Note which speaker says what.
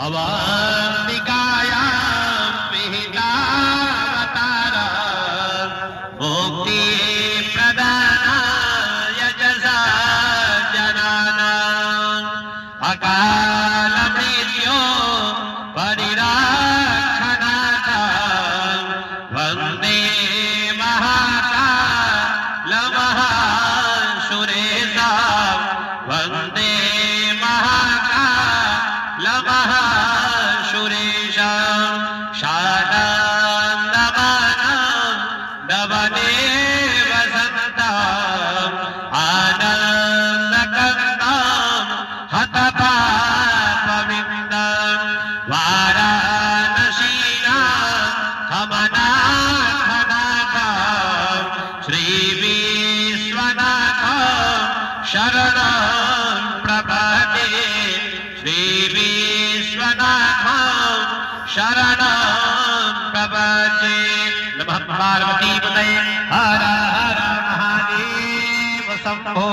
Speaker 1: अवंतिकायां विहितावतारा मुक्ति प्रदानाय यजसा जनानां अकाल मृत्यो परिरक्षणार्थं वन्दे महाकालमहासुरेशं वन्दे महाकालमहासुरेशं शानन्दमानं दवने वसन्तम् आनन्दकन्दं हतपापविन्दं वाराणसीनाथमनाथनाथं श्रीविश्वनाथं शरणं प्रपद्ये श्रीविश्वनाथं शरणं प्रपद्ये नमः पार्वतीपतये हर हर महादेव शम्भो।